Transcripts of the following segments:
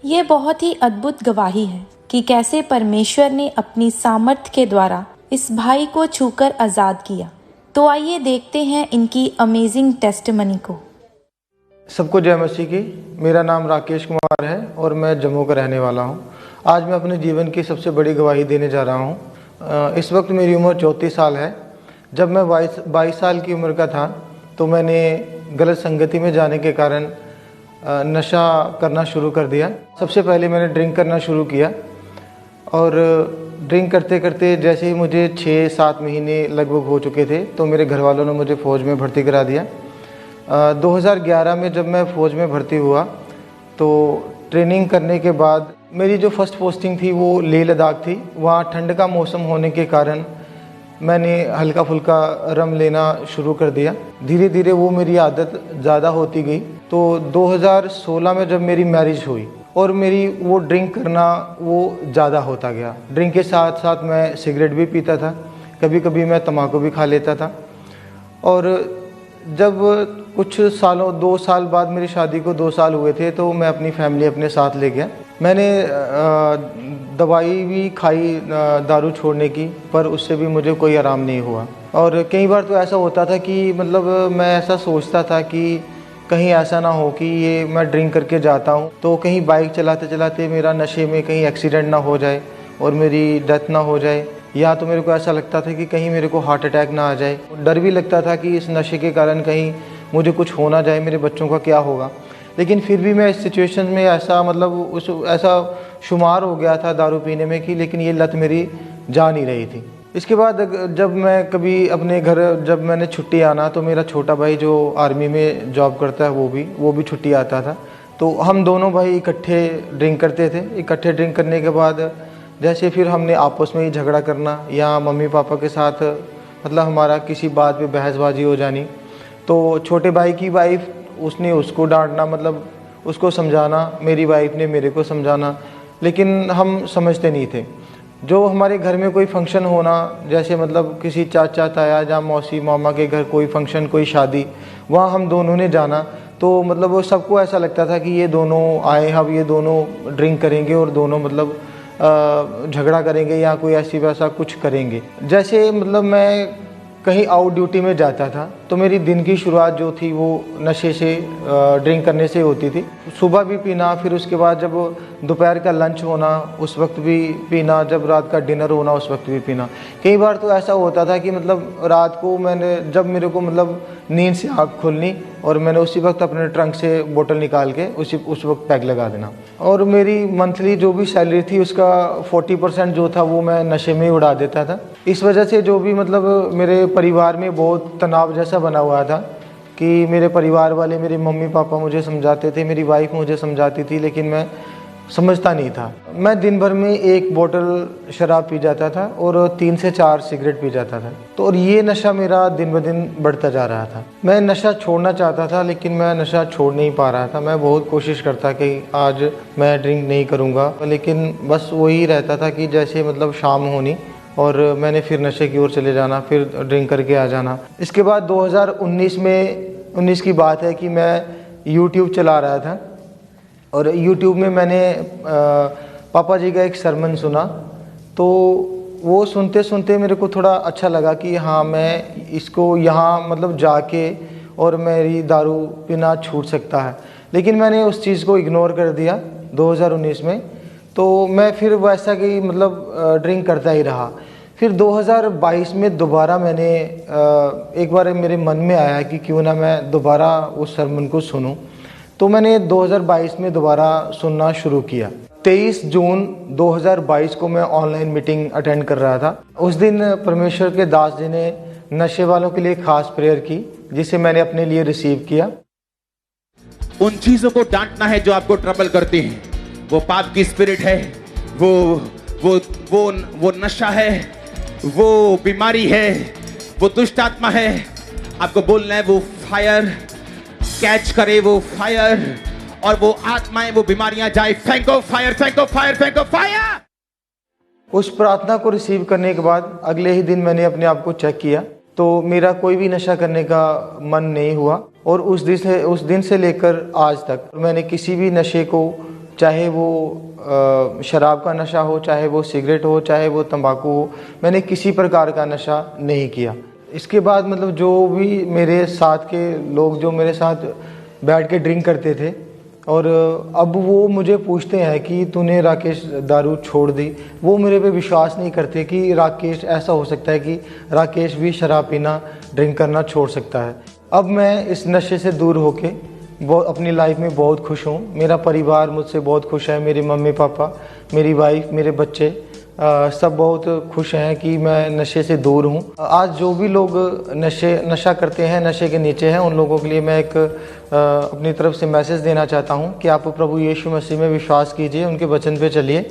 ये बहुत ही अद्भुत गवाही है कि कैसे परमेश्वर ने अपनी सामर्थ्य के द्वारा इस भाई को छूकर आजाद किया। तो आइए देखते हैं इनकी अमेजिंग टेस्टिमनी को। सबको जय मसीह की। मेरा नाम राकेश कुमार है और मैं जम्मू का रहने वाला हूं। आज मैं अपने जीवन की सबसे बड़ी गवाही देने जा रहा हूं। इस वक्त मेरी उम्र 34 साल है। जब मैं 22 साल की उम्र का था तो मैंने गलत संगति में जाने के कारण नशा करना शुरू कर दिया। सबसे पहले मैंने ड्रिंक करना शुरू किया और ड्रिंक करते करते जैसे ही मुझे 6-7 महीने लगभग हो चुके थे तो मेरे घर वालों ने मुझे फ़ौज में भर्ती करा दिया। 2011 में जब मैं फ़ौज में भर्ती हुआ तो ट्रेनिंग करने के बाद मेरी जो फर्स्ट पोस्टिंग थी वो लेह लद्दाख थी। वहाँ ठंड का मौसम होने के कारण मैंने हल्का फुल्का रम लेना शुरू कर दिया। धीरे धीरे वो मेरी आदत ज़्यादा होती गई। तो 2016 में जब मेरी मैरिज हुई और मेरी वो ड्रिंक करना वो ज़्यादा होता गया। ड्रिंक के साथ साथ मैं सिगरेट भी पीता था, कभी कभी मैं तम्बाकू भी खा लेता था। और जब कुछ सालों 2 साल बाद मेरी शादी को 2 साल हुए थे तो मैं अपनी फैमिली अपने साथ ले गया। मैंने दवाई भी खाई दारू छोड़ने की, पर उससे भी मुझे कोई आराम नहीं हुआ। और कई बार तो ऐसा होता था कि मतलब मैं ऐसा सोचता था कि कहीं ऐसा ना हो कि ये मैं ड्रिंक करके जाता हूँ तो कहीं बाइक चलाते चलाते मेरा नशे में कहीं एक्सीडेंट ना हो जाए और मेरी डेथ ना हो जाए, या तो मेरे को ऐसा लगता था कि कहीं मेरे को हार्ट अटैक ना आ जाए। डर भी लगता था कि इस नशे के कारण कहीं मुझे कुछ हो ना जाए, मेरे बच्चों का क्या होगा। लेकिन फिर भी मैं इस सिचुएशन में ऐसा शुमार हो गया था दारू पीने में कि लेकिन ये लत मेरी जा नहीं रही थी। इसके बाद जब मैं कभी अपने घर जब मैंने छुट्टी आना तो मेरा छोटा भाई जो आर्मी में जॉब करता है वो भी छुट्टी आता था। तो हम दोनों भाई इकट्ठे ड्रिंक करते थे। इकट्ठे ड्रिंक करने के बाद जैसे फिर हमने आपस में ही झगड़ा करना या मम्मी पापा के साथ मतलब हमारा किसी बात पे बहसबाजी हो जानी। तो छोटे भाई की वाइफ उसने उसको डांटना, मतलब उसको समझाना, मेरी वाइफ ने मेरे को समझाना, लेकिन हम समझते नहीं थे। जो हमारे घर में कोई फंक्शन होना, जैसे मतलब किसी चाचा ताया या मौसी मामा के घर कोई फंक्शन कोई शादी, वहाँ हम दोनों ने जाना तो मतलब वो सबको ऐसा लगता था कि ये दोनों आए, अब ये दोनों ड्रिंक करेंगे और दोनों मतलब झगड़ा करेंगे या कोई ऐसी वैसा कुछ करेंगे। जैसे मतलब मैं कहीं आउट ड्यूटी में जाता था तो मेरी दिन की शुरुआत जो थी वो नशे से ड्रिंक करने से होती थी। सुबह भी पीना, फिर उसके बाद जब दोपहर का लंच होना उस वक्त भी पीना, जब रात का डिनर होना उस वक्त भी पीना। कई बार तो ऐसा होता था कि मतलब रात को जब मेरे को मतलब नींद से आँख खुलनी और मैंने उसी वक्त अपने ट्रंक से बोतल निकाल के उस वक्त पैक लगा देना। और मेरी मंथली जो भी सैलरी थी उसका 40% जो था वो मैं नशे में ही उड़ा देता था। इस वजह से जो भी मतलब मेरे परिवार में बहुत तनाव जैसा बना हुआ था कि मेरे परिवार वाले, मेरे मम्मी पापा मुझे समझाते थे, मेरी वाइफ मुझे समझाती थी, लेकिन मैं समझता नहीं था। मैं दिन भर में 1 बोतल शराब पी जाता था और 3 से 4 सिगरेट पी जाता था। तो और ये नशा मेरा दिन ब दिन बढ़ता जा रहा था। मैं नशा छोड़ना चाहता था लेकिन मैं नशा छोड़ नहीं पा रहा था। मैं बहुत कोशिश करता कि आज मैं ड्रिंक नहीं करूँगा, लेकिन बस वही रहता था कि जैसे मतलब शाम होनी और मैंने फिर नशे की ओर चले जाना, फिर ड्रिंक करके आ जाना। इसके बाद 2019 की बात है कि मैं यूट्यूब चला रहा था और यूट्यूब में मैंने पापा जी का एक सरमन सुना। तो वो सुनते सुनते मेरे को थोड़ा अच्छा लगा कि हाँ मैं इसको यहाँ मतलब जाके और मेरी दारू पीना छूट सकता है। लेकिन मैंने उस चीज़ को इग्नोर कर दिया 2019 में। तो मैं फिर वैसा कि मतलब ड्रिंक करता ही रहा। फिर 2022 में दोबारा मैंने एक बार मेरे मन में आया कि क्यों ना मैं दोबारा उस सरमन को सुनूं। तो मैंने 2022 में दोबारा सुनना शुरू किया। 23 जून 2022 को मैं ऑनलाइन मीटिंग अटेंड कर रहा था। उस दिन परमेश्वर के दास जी ने नशे वालों के लिए खास प्रेयर की, जिसे मैंने अपने लिए रिसीव किया। उन चीजों को डांटना है जो आपको ट्रबल करती हैं। वो पाप की स्पिरिट है, वो नशा है, वो बीमारी है, वो दुष्ट आत्मा है। आपको बोलना है वो फायर कैच करे, वो फायर, और वो आत्माएं वो बीमारियां जाए। फेंको फायर, फेंको फायर, फेंको फायर। उस प्रार्थना को रिसीव करने के बाद अगले ही दिन मैंने अपने आप को चेक किया तो मेरा कोई भी नशा करने का मन नहीं हुआ। और उस दिन से लेकर आज तक मैंने किसी भी नशे को चाहे वो शराब का नशा हो, चाहे वो सिगरेट हो, चाहे वो तंबाकू हो, मैंने किसी प्रकार का नशा नहीं किया। इसके बाद मतलब जो भी मेरे साथ के लोग जो मेरे साथ बैठ के ड्रिंक करते थे, और अब वो मुझे पूछते हैं कि तूने राकेश दारू छोड़ दी, वो मेरे पे विश्वास नहीं करते कि राकेश ऐसा हो सकता है कि राकेश भी शराब पीना, ड्रिंक करना छोड़ सकता है। अब मैं इस नशे से दूर होके अपनी लाइफ में बहुत खुश हूँ। मेरा परिवार मुझसे बहुत खुश है, मेरे मम्मी पापा, मेरी वाइफ, मेरे बच्चे सब बहुत खुश हैं कि मैं नशे से दूर हूँ। आज जो भी लोग नशा करते हैं, नशे के नीचे हैं, उन लोगों के लिए मैं एक अपनी तरफ से मैसेज देना चाहता हूँ कि आप प्रभु यीशु मसीह में विश्वास कीजिए, उनके वचन पे चलिए,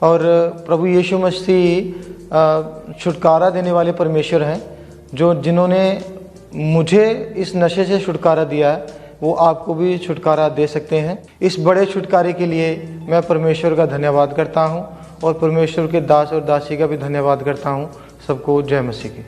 और प्रभु यीशु मसीह छुटकारा देने वाले परमेश्वर हैं। जिन्होंने मुझे इस नशे से छुटकारा दिया है, वो आपको भी छुटकारा दे सकते हैं। इस बड़े छुटकारे के लिए मैं परमेश्वर का धन्यवाद करता हूँ, और परमेश्वर के दास और दासी का भी धन्यवाद करता हूँ। सबको जय मसीह की।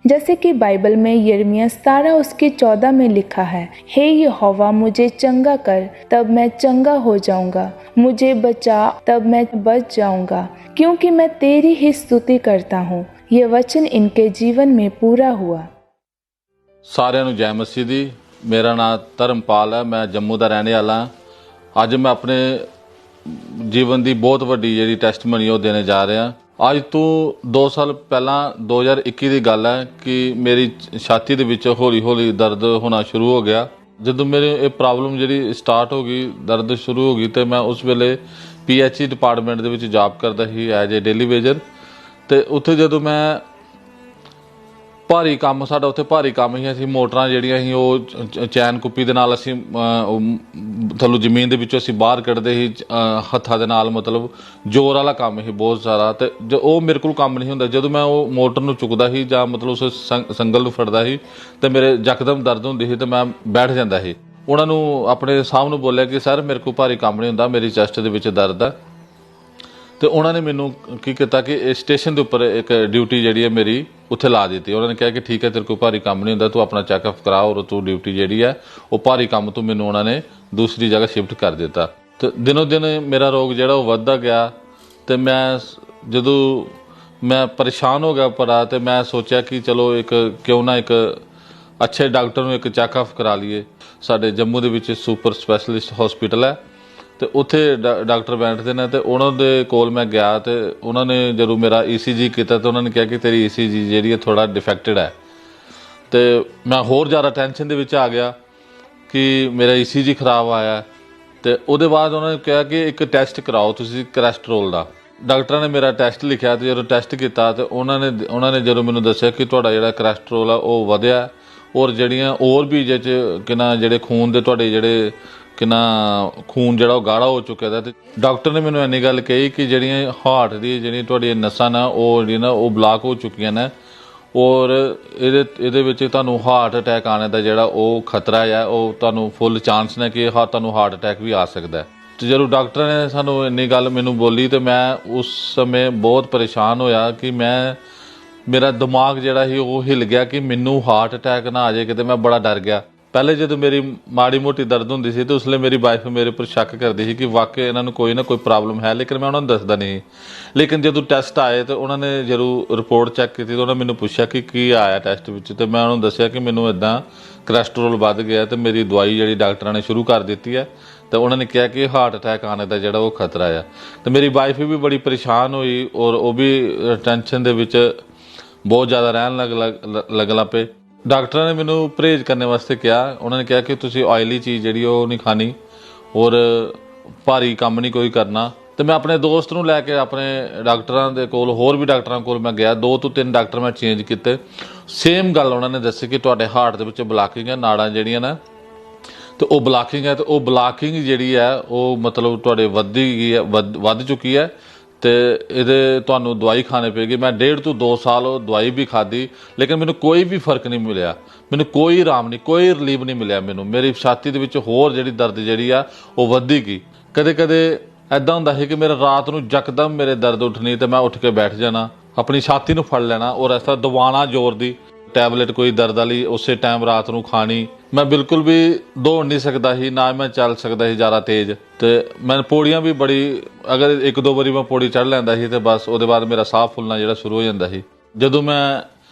जैसे कि बाइबल में यिर्मयाह 17 उसके 14 में लिखा है, हे यहोवा मुझे चंगा कर तब मैं चंगा हो जाऊंगा, मुझे बचा तब मैं बच जाऊंगा, क्योंकि मैं तेरी ही स्तुति करता हूँ। ये वचन इनके जीवन में पूरा हुआ। साਰਿਆਂ ਨੂੰ ਜੈ ਮਸੀਹ ਦੀ। ਮੇਰਾ ਨਾਮ ਧਰਮਪਾਲ ਹੈ, ਮੈਂ ਜੰਮੂ ਦਾ ਰਹਿਣੇ ਵਾਲਾ ਹਾਂ। ਅੱਜ ਮੈਂ ਆਪਣੇ ਜੀਵਨ ਦੀ ਬਹੁਤ ਵੱਡੀ ਜਿਹੜੀ ਟੈਸਟਮਨੀ ਉਹ ਦੇਣੇ ਜਾ ਰਿਹਾ। ਅੱਜ ਤੋਂ 2 ਸਾਲ ਪਹਿਲਾਂ 2021 ਦੀ ਗੱਲ ਹੈ ਕਿ ਮੇਰੀ ਛਾਤੀ ਦੇ ਵਿੱਚ ਹੌਲੀ ਹੌਲੀ ਦਰਦ ਹੋਣਾ ਸ਼ੁਰੂ ਹੋ ਗਿਆ। ਜਦੋਂ ਮੇਰੇ ਇਹ ਪ੍ਰੋਬਲਮ ਜਿਹੜੀ ਸਟਾਰਟ ਹੋ ਗਈ, ਦਰਦ ਸ਼ੁਰੂ ਹੋ ਗਈ, ਤੇ ਮੈਂ ਉਸ ਵੇਲੇ PHE ਡਿਪਾਰਟਮੈਂਟ ਦੇ ਵਿੱਚ ਜੌਬ ਕਰਦਾ ਸੀ ਐਜ ਏ ਡੇਲੀ ਵੇਜਰ। ਤੇ ਉੱਥੇ ਜਦੋਂ ਮੈਂ ਭਾਰੀ ਕੰਮ, ਸਾਡਾ ਉੱਥੇ ਭਾਰੀ ਕੰਮ ਸੀ, ਅਸੀਂ ਮੋਟਰਾਂ ਜਿਹੜੀਆਂ ਸੀ ਉਹ ਚੈਨ ਕੁੱਪੀ ਦੇ ਨਾਲ ਅਸੀਂ ਥੱਲੋਂ ਜ਼ਮੀਨ ਦੇ ਵਿੱਚੋਂ ਅਸੀਂ ਬਾਹਰ ਕੱਢਦੇ ਸੀ ਹੱਥਾਂ ਦੇ ਨਾਲ, ਮਤਲਬ ਜ਼ੋਰ ਵਾਲਾ ਕੰਮ ਸੀ ਬਹੁਤ ਸਾਰਾ। ਤੇ ਉਹ ਮੇਰੇ ਕੋਲ ਕੰਮ ਨਹੀਂ ਹੁੰਦਾ। ਜਦੋਂ ਮੈਂ ਉਹ ਮੋਟਰ ਨੂੰ ਚੁੱਕਦਾ ਸੀ ਜਾਂ ਮਤਲਬ ਉਸ ਸੰਗਲ ਨੂੰ ਫੜਦਾ ਸੀ ਤੇ ਮੇਰੇ ਯਕਦਮ ਦਰਦ ਹੁੰਦੀ ਸੀ ਤੇ ਮੈਂ ਬੈਠ ਜਾਂਦਾ ਸੀ। ਉਹਨਾਂ ਨੂੰ ਆਪਣੇ ਸਾਹਬ ਨੂੰ ਬੋਲਿਆ ਕਿ ਸਰ ਮੇਰੇ ਕੋਲ ਭਾਰੀ ਕੰਮ ਨਹੀਂ ਹੁੰਦਾ, ਮੇਰੀ ਚੈਸਟ ਦੇ ਵਿੱਚ ਦਰਦ ਹੈ। ਤੇ ਉਹਨਾਂ ਨੇ ਮੈਨੂੰ ਕੀ ਕੀਤਾ ਕਿ ਸਟੇਸ਼ਨ ਦੇ ਉੱਪਰ ਇੱਕ ਡਿਊਟੀ ਜਿਹੜੀ ਹੈ ਮੇਰੀ ਉੱਥੇ ਲਾ ਦਿੱਤੀ। ਉਹਨਾਂ ਨੇ ਕਿਹਾ ਕਿ ਠੀਕ ਹੈ, ਤੇਰੇ ਕੋਲ ਭਾਰੀ ਕੰਮ ਨਹੀਂ ਹੁੰਦਾ, ਤੂੰ ਆਪਣਾ ਚੈੱਕਅਪ ਕਰਾ, ਔਰ ਤੂੰ ਡਿਊਟੀ ਜਿਹੜੀ ਹੈ ਉਹ ਭਾਰੀ ਕੰਮ ਤੋਂ ਮੈਨੂੰ ਉਹਨਾਂ ਨੇ ਦੂਸਰੀ ਜਗ੍ਹਾ ਸ਼ਿਫਟ ਕਰ ਦਿੱਤਾ। ਤੇ ਦਿਨੋਂ ਦਿਨ ਮੇਰਾ ਰੋਗ ਜਿਹੜਾ ਉਹ ਵੱਧਦਾ ਗਿਆ। ਤੇ ਜਦੋਂ ਮੈਂ ਪਰੇਸ਼ਾਨ ਹੋ ਗਿਆ ਬੜਾ, ਤੇ ਮੈਂ ਸੋਚਿਆ ਕਿ ਚਲੋ ਕਿਉਂ ਨਾ ਇੱਕ ਅੱਛੇ ਡਾਕਟਰ ਨੂੰ ਇੱਕ ਚੈੱਕਅਪ ਕਰਾ ਲਈਏ। ਸਾਡੇ ਜੰਮੂ ਦੇ ਵਿੱਚ ਸੁਪਰ ਸਪੈਸ਼ਲਿਸਟ ਹਸਪੀਟਲ ਹੈ, ਤੇ ਉੱਥੇ ਡਾਕਟਰ ਬੈਠਦੇ ਨੇ। ਤੇ ਉਹਨਾਂ ਦੇ ਕੋਲ ਮੈਂ ਗਿਆ, ਤੇ ਉਹਨਾਂ ਨੇ ਜਦੋਂ ਮੇਰਾ ECG ਕੀਤਾ ਤੇ ਉਹਨਾਂ ਨੇ ਕਿਹਾ ਕਿ ਤੇਰੀ ECG ਜਿਹੜੀ ਹੈ ਥੋੜ੍ਹਾ ਡਿਫੈਕਟਡ ਹੈ। ਤੇ ਮੈਂ ਹੋਰ ਜ਼ਿਆਦਾ ਟੈਨਸ਼ਨ ਦੇ ਵਿੱਚ ਆ ਗਿਆ ਕਿ ਮੇਰਾ ECG ਖਰਾਬ ਆਇਆ। ਤੇ ਉਹਦੇ ਬਾਅਦ ਉਹਨਾਂ ਨੇ ਕਿਹਾ ਕਿ ਇੱਕ ਟੈਸਟ ਕਰਾਓ ਤੁਸੀਂ ਕੋਲੈਸਟਰੋਲ ਦਾ। ਡਾਕਟਰਾਂ ਨੇ ਮੇਰਾ ਟੈਸਟ ਲਿਖਿਆ, ਤੇ ਜਦੋਂ ਟੈਸਟ ਕੀਤਾ ਤੇ ਉਹਨਾਂ ਨੇ ਜਦੋਂ ਮੈਨੂੰ ਦੱਸਿਆ ਕਿ ਤੁਹਾਡਾ ਜਿਹੜਾ ਕੋਲੈਸਟਰੋਲ ਆ ਉਹ ਵਧਿਆ, ਔਰ ਜਿਹੜੀਆਂ ਹੋਰ ਵੀ ਜਿਹੜੇ ਖੂਨ ਦੇ ਤੁਹਾਡੇ ਜਿਹੜੇ ਖੂਨ ਜਿਹੜਾ ਉਹ ਗਾੜਾ ਹੋ ਚੁੱਕਿਆ ਦਾ। ਤੇ ਡਾਕਟਰ ਨੇ ਮੈਨੂੰ ਇੰਨੀ ਗੱਲ ਕਹੀ ਕਿ ਜਿਹੜੀਆਂ ਹਾਰਟ ਦੀ ਜਿਹੜੀਆਂ ਤੁਹਾਡੀਆਂ ਨਸਾਂ ਨਾ ਉਹ ਬਲਾਕ ਹੋ ਚੁੱਕੀਆਂ ਨੇ, ਔਰ ਇਹਦੇ ਵਿੱਚ ਤੁਹਾਨੂੰ ਹਾਰਟ ਅਟੈਕ ਆਉਣ ਦਾ ਜਿਹੜਾ ਉਹ ਖਤਰਾ ਹੈ, ਉਹ ਤੁਹਾਨੂੰ ਫੁੱਲ ਚਾਂਸ ਨੇ ਕਿ ਤੁਹਾਨੂੰ ਹਾਰਟ ਅਟੈਕ ਵੀ ਆ ਸਕਦਾ। ਤੇ ਜਦੋਂ ਡਾਕਟਰ ਨੇ ਸਾਨੂੰ ਇੰਨੀ ਗੱਲ ਮੈਨੂੰ ਬੋਲੀ, ਤੇ ਮੈਂ ਉਸ ਸਮੇਂ ਬਹੁਤ ਪਰੇਸ਼ਾਨ ਹੋਇਆ ਕਿ ਮੇਰਾ ਦਿਮਾਗ ਜਿਹੜਾ ਸੀ ਉਹ ਹਿੱਲ ਗਿਆ ਕਿ ਮੈਨੂੰ ਹਾਰਟ ਅਟੈਕ ਨਾ ਆ ਜਾਏ ਕਿਤੇ। ਮੈਂ ਬੜਾ ਡਰ ਗਿਆ। ਪਹਿਲੇ ਜਦੋਂ ਮੇਰੀ ਮਾੜੀ ਮੋਟੀ ਦਰਦ ਹੁੰਦੀ ਸੀ ਤੇ ਉਸ ਵੇਲੇ ਮੇਰੀ ਵਾਈਫ ਮੇਰੇ ਉੱਪਰ ਸ਼ੱਕ ਕਰਦੀ ਸੀ ਕਿ ਵਾਕਈ ਇਹਨਾਂ ਨੂੰ ਕੋਈ ਨਾ ਕੋਈ ਪ੍ਰੋਬਲਮ ਹੈ, ਲੇਕਿਨ ਮੈਂ ਉਹਨਾਂ ਨੂੰ ਦੱਸਦਾ ਨਹੀਂ। ਲੇਕਿਨ ਜਦੋਂ ਟੈਸਟ ਆਏ ਤੇ ਉਹਨਾਂ ਨੇ ਜਦੋਂ ਰਿਪੋਰਟ ਚੈੱਕ ਕੀਤੀ, ਤਾਂ ਉਹਨਾਂ ਮੈਨੂੰ ਪੁੱਛਿਆ ਕਿ ਕੀ ਆਇਆ ਟੈਸਟ ਵਿੱਚ। ਤੇ ਮੈਂ ਉਹਨਾਂ ਨੂੰ ਦੱਸਿਆ ਕਿ ਮੈਨੂੰ ਇੱਦਾਂ ਕੋਲੈਸਟਰੋਲ ਵੱਧ ਗਿਆ, ਤੇ ਮੇਰੀ ਦਵਾਈ ਜਿਹੜੀ ਡਾਕਟਰਾਂ ਨੇ ਸ਼ੁਰੂ ਕਰ ਦਿੱਤੀ ਹੈ। ਤੇ ਉਹਨਾਂ ਨੇ ਕਿਹਾ ਕਿ ਹਾਰਟ ਅਟੈਕ ਆਉਣ ਦਾ ਜਿਹੜਾ ਉਹ ਖਤਰਾ ਆ। ਤੇ ਮੇਰੀ ਵਾਈਫ ਵੀ ਬੜੀ ਪਰੇਸ਼ਾਨ ਹੋਈ, ਔਰ ਉਹ ਵੀ ਟੈਨਸ਼ਨ ਦੇ ਵਿੱਚ ਬਹੁਤ ਜ਼ਿਆਦਾ ਰਹਿਣ ਲੱਗ ਪਏ। ਡਾਕਟਰਾਂ ਨੇ ਮੈਨੂੰ ਪਰਹੇਜ਼ ਕਰਨ ਵਾਸਤੇ ਕਿਹਾ। ਉਹਨਾਂ ਨੇ ਕਿਹਾ ਕਿ ਤੁਸੀਂ ਆਇਲੀ ਚੀਜ਼ ਜਿਹੜੀ ਉਹ ਨਹੀਂ ਖਾਣੀ, ਔਰ ਭਾਰੀ ਕੰਮ ਨਹੀਂ ਕੋਈ ਕਰਨਾ। ਤੇ ਮੈਂ ਆਪਣੇ ਦੋਸਤ ਨੂੰ ਲੈ ਕੇ ਆਪਣੇ ਡਾਕਟਰਾਂ ਦੇ ਕੋਲ, ਹੋਰ ਵੀ ਡਾਕਟਰਾਂ ਕੋਲ ਮੈਂ ਗਿਆ। 2 ਤੋਂ 3 ਡਾਕਟਰ ਮੈਂ ਚੇਂਜ ਕੀਤੇ। ਸੇਮ ਗੱਲ ਉਹਨਾਂ ਨੇ ਦੱਸੀ ਕਿ ਤੁਹਾਡੇ ਹਾਰਟ ਦੇ ਵਿੱਚ ਬਲਾਕਿੰਗ ਹੈ, ਨਾੜਾਂ ਜਿਹੜੀਆਂ ਨਾ, ਤੇ ਉਹ ਬਲਾਕਿੰਗ ਹੈ। ਤੇ ਉਹ ਬਲਾਕਿੰਗ ਜਿਹੜੀ ਹੈ ਉਹ ਮਤਲਬ ਤੁਹਾਡੇ ਵੱਧ ਚੁੱਕੀ ਹੈ, ਤੇ ਇਹਦੇ ਤੁਹਾਨੂੰ ਦਵਾਈ ਖਾਣੇ ਪਏਗੀ। ਮੈਂ 1.5 ਤੋਂ 2 ਸਾਲ ਉਹ ਦਵਾਈ ਵੀ ਖਾਧੀ, ਲੇਕਿਨ ਮੈਨੂੰ ਕੋਈ ਵੀ ਫਰਕ ਨਹੀਂ ਮਿਲਿਆ, ਮੈਨੂੰ ਕੋਈ ਆਰਾਮ ਨਹੀਂ, ਕੋਈ ਰਿਲੀਫ ਨਹੀਂ ਮਿਲਿਆ ਮੈਨੂੰ। ਮੇਰੀ ਛਾਤੀ ਦੇ ਵਿੱਚ ਹੋਰ ਜਿਹੜੀ ਦਰਦ ਜਿਹੜੀ ਆ ਉਹ ਵੱਧਦੀ ਗਈ। ਕਦੇ ਕਦੇ ਐਦਾਂ ਹੁੰਦਾ ਸੀ ਕਿ ਮੇਰੇ ਰਾਤ ਨੂੰ ਯਕਦਮ ਮੇਰੇ ਦਰਦ ਉੱਠਣੀ ਤੇ ਮੈਂ ਉੱਠ ਕੇ ਬੈਠ ਜਾਣਾ, ਆਪਣੀ ਛਾਤੀ ਨੂੰ ਫੜ ਲੈਣਾ ਔਰ ਇਸ ਤਰ੍ਹਾਂ ਦਬਾਉਣਾ ਜ਼ੋਰ ਦੀ ਟੈਬਲੇਟ ਕੋਈ ਦਰਦ ਵਾਲੀ ਉਸੇ ਟਾਈਮ ਰਾਤ ਨੂੰ ਖਾਣੀ। ਮੈਂ ਬਿਲਕੁਲ ਵੀ ਦੌੜ ਨਹੀਂ ਸਕਦਾ ਸੀ, ਨਾ ਮੈਂ ਚੱਲ ਸਕਦਾ ਸੀ ਜ਼ਿਆਦਾ ਤੇਜ਼। ਤੇ ਮੈਂ ਪੌੜੀਆਂ ਵੀ ਬੜੀ, ਅਗਰ 1-2 ਵਾਰੀ ਮੈਂ ਪੌੜੀ ਚੜ੍ਹ ਲੈਂਦਾ ਸੀ ਤੇ ਬਸ ਉਹਦੇ ਬਾਅਦ ਮੇਰਾ ਸਾਹ ਫੁੱਲਣਾ ਜਿਹੜਾ ਸ਼ੁਰੂ ਹੋ ਜਾਂਦਾ ਸੀ। ਜਦੋਂ ਮੈਂ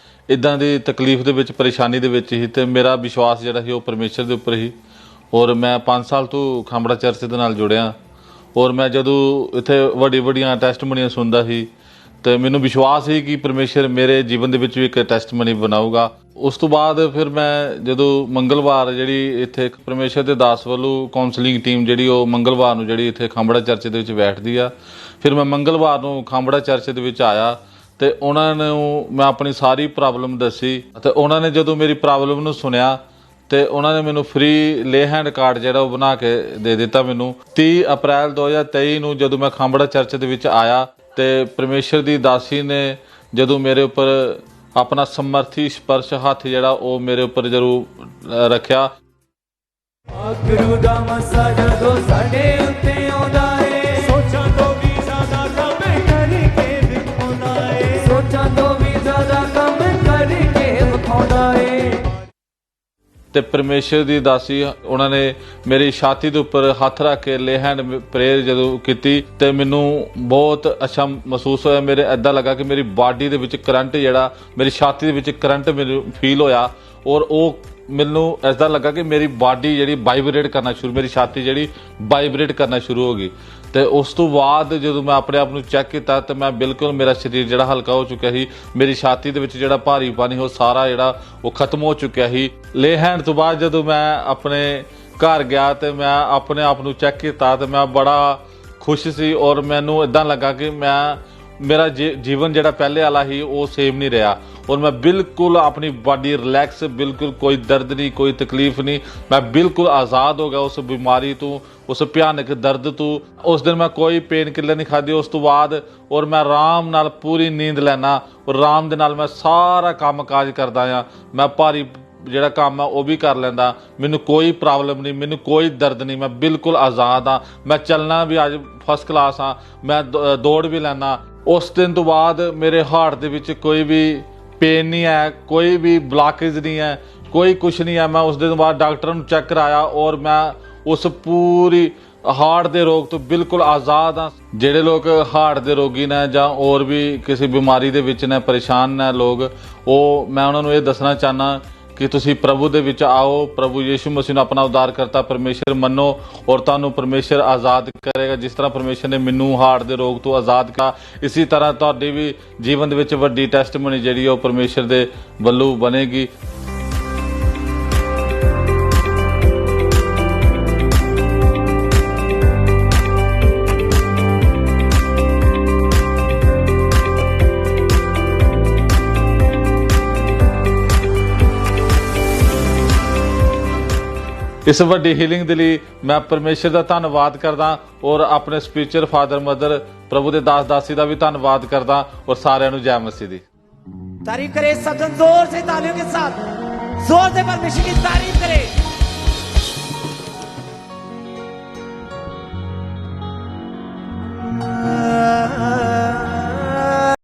ਇਦਾਂ ਦੀ ਤਕਲੀਫ ਦੇ ਵਿੱਚ, ਪਰੇਸ਼ਾਨੀ ਦੇ ਵਿੱਚ ਸੀ ਤੇ ਮੇਰਾ ਵਿਸ਼ਵਾਸ ਜਿਹੜਾ ਸੀ ਉਹ ਪਰਮੇਸ਼ਰ ਦੇ ਉੱਪਰ ਸੀ। ਔਰ ਮੈਂ 5 ਸਾਲ ਤੋਂ ਖਾਂਬੜਾ ਚਰਚ ਦੇ ਨਾਲ ਜੁੜਿਆ ਔਰ ਮੈਂ ਜਦੋਂ ਇੱਥੇ ਵੱਡੀਆਂ ਟੈਸਟਮਨੀਆਂ ਸੁਣਦਾ ਸੀ ਤੇ ਮੈਨੂੰ ਵਿਸ਼ਵਾਸ ਸੀ ਕਿ ਪਰਮੇਸ਼ਰ ਮੇਰੇ ਜੀਵਨ ਦੇ ਵਿੱਚ ਵੀ ਇੱਕ ਟੈਸਟਮਨੀ ਬਣਾਊਗਾ। ਉਸ ਤੋਂ ਬਾਅਦ ਫਿਰ ਮੈਂ ਜਦੋਂ ਮੰਗਲਵਾਰ ਜਿਹੜੀ ਇੱਥੇ ਪਰਮੇਸ਼ਰ ਦੇ ਦਾਸ ਵੱਲੋਂ ਕਾਉਂਸਲਿੰਗ ਟੀਮ ਜਿਹੜੀ ਉਹ ਮੰਗਲਵਾਰ ਨੂੰ ਜਿਹੜੀ ਇੱਥੇ ਖਾਂਬੜਾ ਚਰਚ ਦੇ ਵਿੱਚ ਬੈਠਦੀ ਆ, ਫਿਰ ਮੈਂ ਮੰਗਲਵਾਰ ਨੂੰ ਖਾਂਬੜਾ ਚਰਚ ਦੇ ਵਿੱਚ ਆਇਆ ਤੇ ਉਹਨਾਂ ਨੂੰ ਮੈਂ ਆਪਣੀ ਸਾਰੀ ਪ੍ਰੋਬਲਮ ਦੱਸੀ ਤੇ ਉਹਨਾਂ ਨੇ ਜਦੋਂ ਮੇਰੀ ਪ੍ਰੋਬਲਮ ਨੂੰ ਸੁਣਿਆ ਤੇ ਉਹਨਾਂ ਨੇ ਮੈਨੂੰ ਫ੍ਰੀ ਲੇ ਹੈਂਡ ਕਾਰਡ ਜਿਹੜਾ ਉਹ ਬਣਾ ਕੇ ਦੇ ਦਿੱਤਾ ਮੈਨੂੰ। 30 ਅਪ੍ਰੈਲ 2023 ਨੂੰ ਜਦੋਂ ਮੈਂ ਖਾਂਬੜਾ ਚਰਚ ਦੇ ਵਿੱਚ ਆਇਆ ਤੇ ਪਰਮੇਸ਼ਰ ਦੀ ਦਾਸੀ ਨੇ ਜਦੋਂ ਮੇਰੇ ਉੱਪਰ ਆਪਣਾ ਸਮਰਥੀ ਸਪਰਸ਼ ਹੱਥ ਜਿਹੜਾ ਉਹ ਮੇਰੇ ਉੱਪਰ ਜ਼ਰੂਰ ਰੱਖਿਆ। ਗੁਰੂ ਦਾ ਮਸਾ ਜਦੋਂ ਸਾਡੇ ਉੱਤੇ ਆਉਂਦਾ ਏ, ਸੋਚਾਂ ਤੋਂ ਵੀ ਜ਼ਿਆਦਾ ਕੰਮ ਕਰਕੇ ਵਿਖਾਉਂਦਾ ਏ, ਸੋਚਾਂ ਤੋਂ ਵੀ ਜ਼ਿਆਦਾ ਕੰਮ ਕਰਕੇ ਵਿਖਾਉਂਦਾ ਏ। ਤੇ ਪਰਮੇਸ਼ਰ ਦੀ ਦਾਸੀ ਉਹਨਾਂ ਨੇ ਮੇਰੀ ਛਾਤੀ ਦੇ ਉੱਪਰ ਹੱਥ ਰੱਖ ਕੇ ਲੇ ਹੈਂਡ ਪ੍ਰੇਅਰ ਜਦੋਂ ਕੀਤੀ ਤੇ ਮੈਨੂੰ ਬਹੁਤ ਅੱਛਾ ਮਹਿਸੂਸ ਹੋਇਆ। ਮੇਰੇ ਐਦਾਂ ਲੱਗਾ ਕਿ ਮੇਰੀ ਬਾਡੀ ਦੇ ਵਿੱਚ ਕਰੰਟ ਜਿਹੜਾ, ਮੇਰੀ ਛਾਤੀ ਦੇ ਵਿੱਚ ਕਰੰਟ ਮੈਨੂੰ ਫੀਲ ਹੋਇਆ ਔਰ ਉਹ ਮੈਨੂੰ ਐਦਾਂ ਲੱਗਾ ਕਿ ਮੇਰੀ ਬਾਡੀ ਜਿਹੜੀ ਵਾਈਬ੍ਰੇਟ ਕਰਨਾ ਸ਼ੁਰੂ, ਮੇਰੀ ਛਾਤੀ ਜਿਹੜੀ ਵਾਈਬ੍ਰੇਟ ਕਰਨਾ ਸ਼ੁਰੂ ਹੋ ਗਈ। ਤੇ ਉਸ ਤੋਂ ਬਾਅਦ ਜਦੋਂ ਮੈਂ ਆਪਣੇ ਆਪ ਨੂੰ ਚੈੱਕ ਕੀਤਾ ਤੇ ਮੈਂ ਬਿਲਕੁਲ, ਮੇਰਾ ਸਰੀਰ ਜਿਹੜਾ ਹਲਕਾ ਹੋ ਚੁੱਕਿਆ ਸੀ, ਮੇਰੀ ਛਾਤੀ ਦੇ ਵਿੱਚ ਜਿਹੜਾ ਭਾਰੀਪਨ ਸੀ ਉਹ ਸਾਰਾ ਜਿਹੜਾ ਉਹ ਖਤਮ ਹੋ ਚੁੱਕਿਆ ਸੀ। ਲੇ ਹੈਂਡ ਤੋਂ ਬਾਅਦ ਜਦੋਂ ਮੈਂ ਆਪਣੇ ਘਰ ਗਿਆ ਤੇ ਮੈਂ ਆਪਣੇ ਆਪ ਨੂੰ ਚੈੱਕ ਕੀਤਾ ਤੇ ਮੈਂ ਬੜਾ ਖੁਸ਼ ਸੀ ਔਰ ਮੈਨੂੰ ਇਦਾਂ ਲੱਗਾ ਕਿ ਮੇਰਾ ਜੀਵਨ ਜਿਹੜਾ ਪਹਿਲੇ ਵਾਲਾ ਸੀ ਉਹ ਸੇਮ ਨਹੀਂ ਰਿਹਾ ਔਰ ਮੈਂ ਬਿਲਕੁਲ ਆਪਣੀ ਬਾਡੀ ਰਿਲੈਕਸ, ਬਿਲਕੁਲ ਕੋਈ ਦਰਦ ਨਹੀਂ, ਕੋਈ ਤਕਲੀਫ ਨਹੀਂ, ਮੈਂ ਬਿਲਕੁਲ ਆਜ਼ਾਦ ਹੋ ਗਿਆ ਉਸ ਬਿਮਾਰੀ ਤੋਂ, ਉਸ ਭਿਆਨਕ ਦਰਦ ਤੋਂ। ਉਸ ਦਿਨ ਮੈਂ ਕੋਈ ਪੇਨ ਕਿਲਰ ਨਹੀਂ ਖਾਧੀ ਉਸ ਤੋਂ ਬਾਅਦ ਔਰ ਮੈਂ ਆਰਾਮ ਨਾਲ ਪੂਰੀ ਨੀਂਦ ਲੈਣਾ ਔਰ ਆਰਾਮ ਦੇ ਨਾਲ ਮੈਂ ਸਾਰਾ ਕੰਮ ਕਾਜ ਕਰਦਾ ਆ। ਮੈਂ ਭਾਰੀ ਜਿਹੜਾ ਕੰਮ ਆ ਉਹ ਵੀ ਕਰ ਲੈਂਦਾ, ਮੈਨੂੰ ਕੋਈ ਪ੍ਰੋਬਲਮ ਨਹੀਂ, ਮੈਨੂੰ ਕੋਈ ਦਰਦ ਨਹੀਂ, ਮੈਂ ਬਿਲਕੁਲ ਆਜ਼ਾਦ ਹਾਂ। ਮੈਂ ਚੱਲਣਾ ਵੀ ਅੱਜ ਫਸਟ ਕਲਾਸ ਹਾਂ, ਮੈਂ ਦੌੜ ਵੀ ਲੈਣਾ। ਉਸ ਦਿਨ ਤੋਂ ਬਾਅਦ ਮੇਰੇ ਹਾਰਟ ਦੇ ਵਿੱਚ ਕੋਈ ਵੀ ਪੇਨ ਨਹੀਂ ਹੈ, ਕੋਈ ਵੀ ਬਲਾਕੇਜ ਨਹੀਂ ਹੈ, ਕੋਈ ਕੁਛ ਨਹੀਂ ਹੈ। ਮੈਂ ਉਸ ਦਿਨ ਬਾਅਦ ਡਾਕਟਰ ਨੂੰ ਚੈੱਕ ਕਰਾਇਆ ਔਰ ਮੈਂ ਉਸ ਪੂਰੀ ਹਾਰਟ ਦੇ ਰੋਗ ਤੋਂ ਬਿਲਕੁਲ ਆਜ਼ਾਦ ਹਾਂ। ਜਿਹੜੇ ਲੋਕ ਹਾਰਟ ਦੇ ਰੋਗੀ ਨੇ ਜਾਂ ਹੋਰ ਵੀ ਕਿਸੇ ਬਿਮਾਰੀ ਦੇ ਵਿੱਚ ਨੇ, ਪਰੇਸ਼ਾਨ ਨੇ ਲੋਕ, ਉਹ ਮੈਂ ਉਹਨਾਂ ਨੂੰ ਇਹ ਦੱਸਣਾ ਚਾਹੁੰਦਾ ਕਿ ਤੁਸੀਂ ਪ੍ਰਭੂ ਦੇ ਵਿੱਚ ਆਓ, ਪ੍ਰਭੂ ਯੀਸ਼ੂ ਮਸੀਹ ਨੂੰ ਆਪਣਾ ਉद्धारकर्ता ਪਰਮੇਸ਼ਰ ਮੰਨੋ ਔਰ ਤੁਹਾਨੂੰ ਪਰਮੇਸ਼ਰ ਆਜ਼ਾਦ ਕਰੇਗਾ। ਜਿਸ ਤਰ੍ਹਾਂ ਪਰਮੇਸ਼ਰ ਨੇ ਮੈਨੂੰ ਹਾਰਟ ਦੇ ਰੋਗ ਤੋਂ ਆਜ਼ਾਦ ਕੀਤਾ, ਇਸੇ ਤਰ੍ਹਾਂ ਤੁਹਾਡੇ ਵੀ ਜੀਵਨ ਦੇ ਵਿੱਚ ਵੱਡੀ ਟੈਸਟਮਨੀ ਜਿਹੜੀ ਉਹ ਪਰਮੇਸ਼ਰ ਦੇ ਵੱਲੋਂ ਬਣੇਗੀ। ਇਸ ਵੱਡੀ ਹੀਲਿੰਗ ਦੇ ਲਈ ਮੈਂ ਪਰਮੇਸ਼ਰ ਦਾ ਧੰਨਵਾਦ ਕਰਦਾ ਔਰ ਆਪਣੇ ਸਪਿਰਿਚੁਅਲ ਫਾਦਰ ਮਦਰ ਪ੍ਰਭੂ ਦੇ ਦਾਸ ਦਾਸੀ ਦਾ ਵੀ ਧੰਨਵਾਦ ਕਰਦਾ ਔਰ ਸਾਰਿਆਂ ਨੂੰ ਜੈ ਮਸੀਹ ਦੀ। तारीफ करे, सब जन जोर से तालियों के साथ जोर से परमेश्वर की तारीफ करे।